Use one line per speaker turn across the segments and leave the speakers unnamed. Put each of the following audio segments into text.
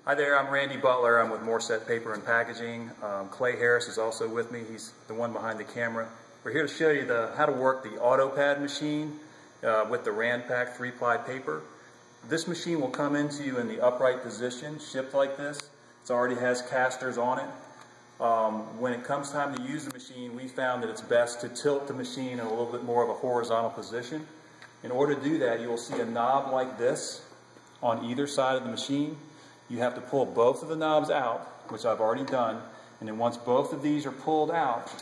Hi there, I'm Randy Butler. I'm with Morset Paper and Packaging. Clay Harris is also with me. He's the one behind the camera. We're here to show you how to work the Autopad machine with the Ranpak 3-ply paper. This machine will come into you in the upright position, shipped like this. It already has casters on it. When it comes time to use the machine, we found that it's best to tilt the machine in a little bit more of a horizontal position. In order to do that, you will see a knob like this on either side of the machine. You have to pull both of the knobs out, which I've already done, and then once both of these are pulled out,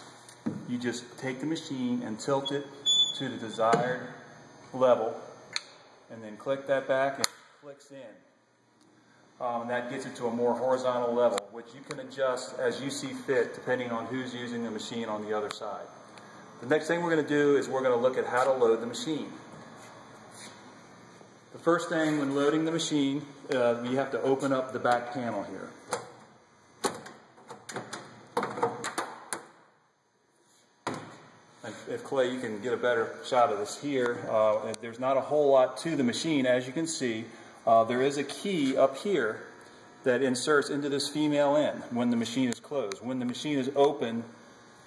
you just take the machine and tilt it to the desired level, and then click that back and it clicks in. That gets it to a more horizontal level, which you can adjust as you see fit depending on who's using the machine on the other side. The next thing we're going to do is we're going to look at how to load the machine. The first thing when loading the machine, you have to open up the back panel here. And if Clay, you can get a better shot of this here. There's not a whole lot to the machine, as you can see. There is a key up here that inserts into this female end when the machine is closed. When the machine is open,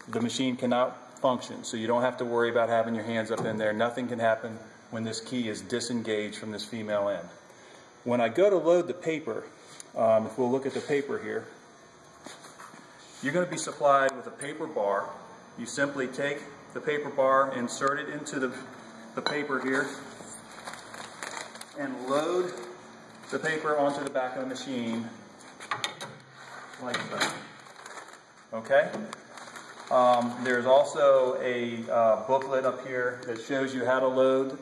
the machine cannot function, so you don't have to worry about having your hands up in there. Nothing can happen when this key is disengaged from this female end. When I go to load the paper, if we'll look at the paper here, you're going to be supplied with a paper bar. You simply take the paper bar, insert it into the paper here, and load the paper onto the back of the machine like that. Okay? There's also a booklet up here that shows you how to load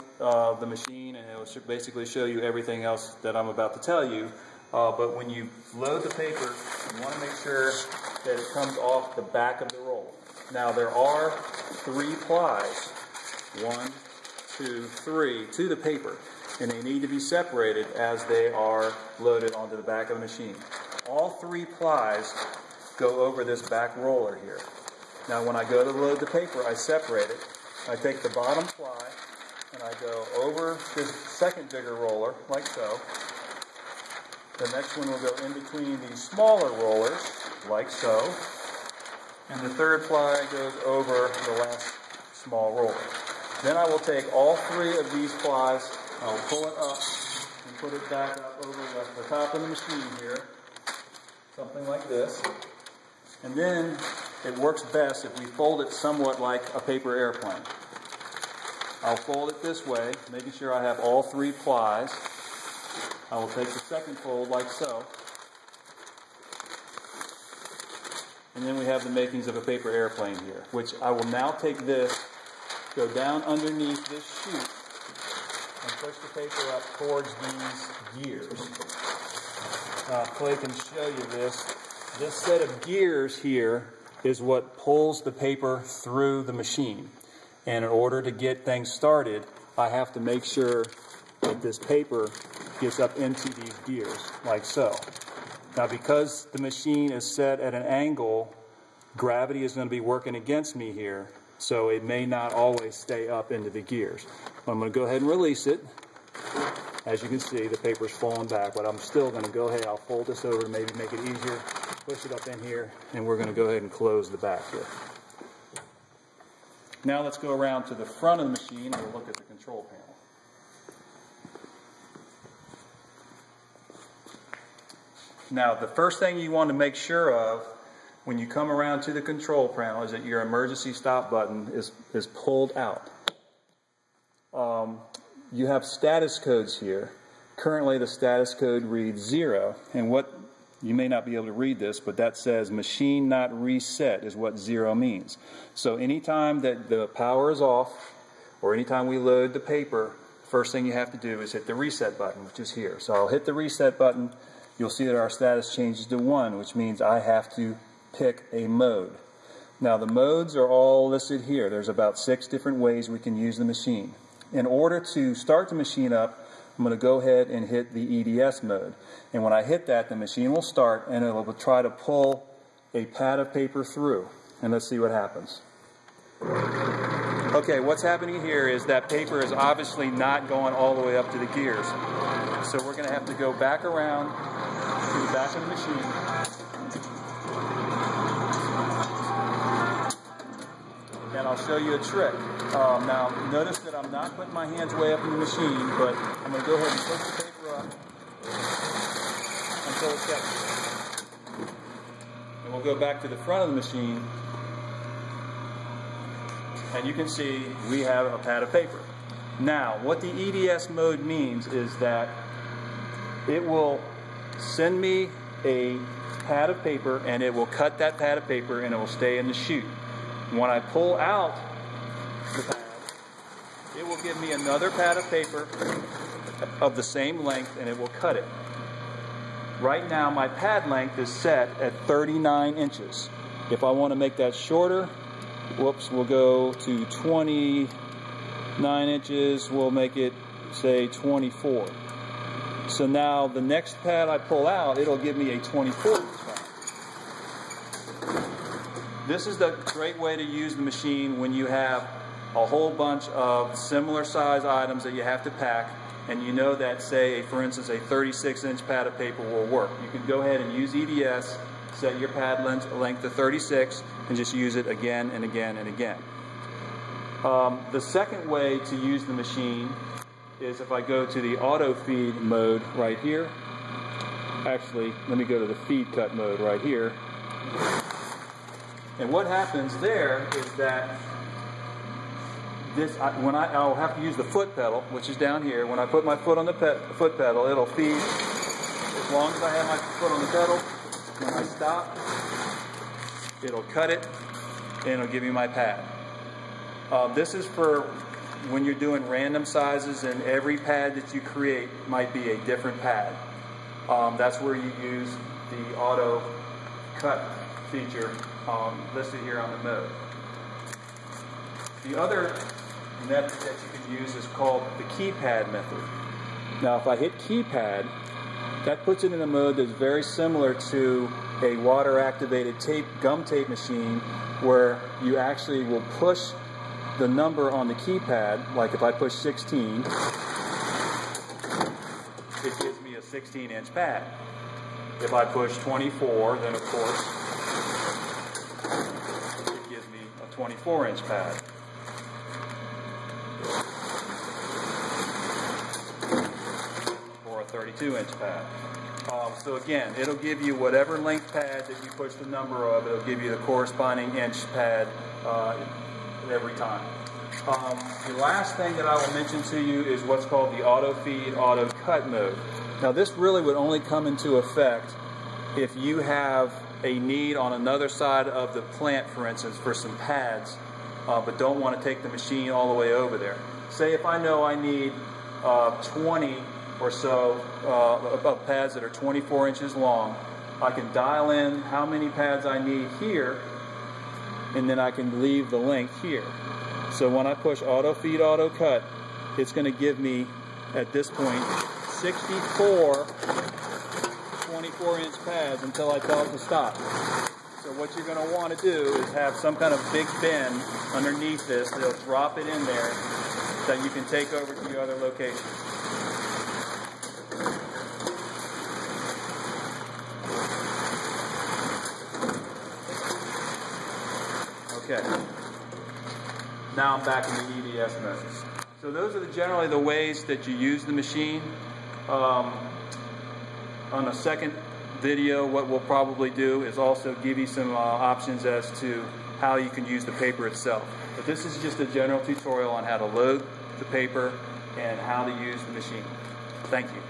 the machine, and it will basically show you everything else that I'm about to tell you. But when you load the paper, you want to make sure that it comes off the back of the roll. Now there are 3 plies, 1, 2, 3, to the paper, and they need to be separated as they are loaded onto the back of the machine. All 3 plies go over this back roller here. Now when I go to load the paper, I separate it. I take the bottom ply and I go over this second bigger roller, like so. The next one will go in between these smaller rollers, like so. And the third ply goes over the last small roller. Then I will take all 3 of these plies, I'll pull it up and put it back up over the top of the machine here, something like this. And then it works best if we fold it somewhat like a paper airplane. I'll fold it this way, making sure I have all 3 plies. I will take the second fold like so. And then we have the makings of a paper airplane here, which I will now take this, go down underneath this chute, and push the paper up towards these gears. Clay can show you this. This set of gears here is what pulls the paper through the machine. And in order to get things started, I have to make sure that this paper gets up into these gears, like so. Now because the machine is set at an angle, gravity is going to be working against me here, so it may not always stay up into the gears. I'm going to go ahead and release it. As you can see, the paper's falling back, but I'm still going to go ahead, I'll fold this over to maybe make it easier, push it up in here, and we're going to go ahead and close the back here. Now let's go around to the front of the machine and we'll look at the control panel. Now the first thing you want to make sure of when you come around to the control panel is that your emergency stop button is pulled out. You have status codes here. Currently the status code reads 0, and what you may not be able to read this, but that says machine not reset is what 0 means. So anytime that the power is off, or anytime we load the paper, first thing you have to do is hit the reset button, which is here. So I'll hit the reset button. You'll see that our status changes to 1, which means I have to pick a mode. Now the modes are all listed here. There's about 6 different ways we can use the machine. In order to start the machine up, I'm going to go ahead and hit the EDS mode. And when I hit that, the machine will start and it will try to pull a pad of paper through. And let's see what happens. Okay, what's happening here is that paper is obviously not going all the way up to the gears. So we're going to have to go back around to the back of the machine. And I'll show you a trick. Now, notice that I'm not putting my hands way up in the machine, but I'm going to go ahead and push the paper up until it's got. And we'll go back to the front of the machine, and you can see we have a pad of paper. Now, what the EDS mode means is that it will send me a pad of paper, and it will cut that pad of paper, and it will stay in the chute. When I pull out the pad, it will give me another pad of paper of the same length, and it will cut it. Right now, my pad length is set at 39 inches. If I want to make that shorter, whoops, we'll go to 29 inches. We'll make it, say, 24. So now the next pad I pull out, it'll give me a 24 inch pad. This is the great way to use the machine when you have a whole bunch of similar size items that you have to pack, and you know that, say, for instance, a 36-inch pad of paper will work. You can go ahead and use EDS, set your pad length to 36, and just use it again and again and again. The second way to use the machine is if I go to the auto feed mode right here. Actually, let me go to the feed cut mode right here. And what happens there is that I'll have to use the foot pedal, which is down here. When I put my foot on the foot pedal, it'll feed as long as I have my foot on the pedal. When I stop, it'll cut it, and it'll give me my pad. This is for when you're doing random sizes, and every pad that you create might be a different pad. That's where you use the auto cut feature listed here on the mode. The other method that you can use is called the keypad method. Now, if I hit keypad, that puts it in a mode that's very similar to a water-activated gum tape machine, where you actually will push the number on the keypad. Like if I push 16, it gives me a 16-inch pad. If I push 24, then of course it gives me a 24-inch pad. Or a 32-inch pad. So again, it'll give you whatever length pad that you push the number of. It'll give you the corresponding inch pad every time. The last thing that I will mention to you is what's called the auto feed, auto cut mode. Now, this really would only come into effect if you have a need on another side of the plant, for instance, for some pads, but don't want to take the machine all the way over there. Say if I know I need 20 or so of pads that are 24 inches long, I can dial in how many pads I need here, and then I can leave the length here. So when I push auto feed, auto cut, it's going to give me, at this point, 64 24-inch pads until I tell it to stop. So what you're going to want to do is have some kind of big bin underneath this that'll drop it in there that you can take over to your other locations. Okay. Now I'm back in the EDS mode. So those are generally the ways that you use the machine. On a second video, what we'll probably do is also give you some options as to how you can use the paper itself. But this is just a general tutorial on how to load the paper and how to use the machine. Thank you.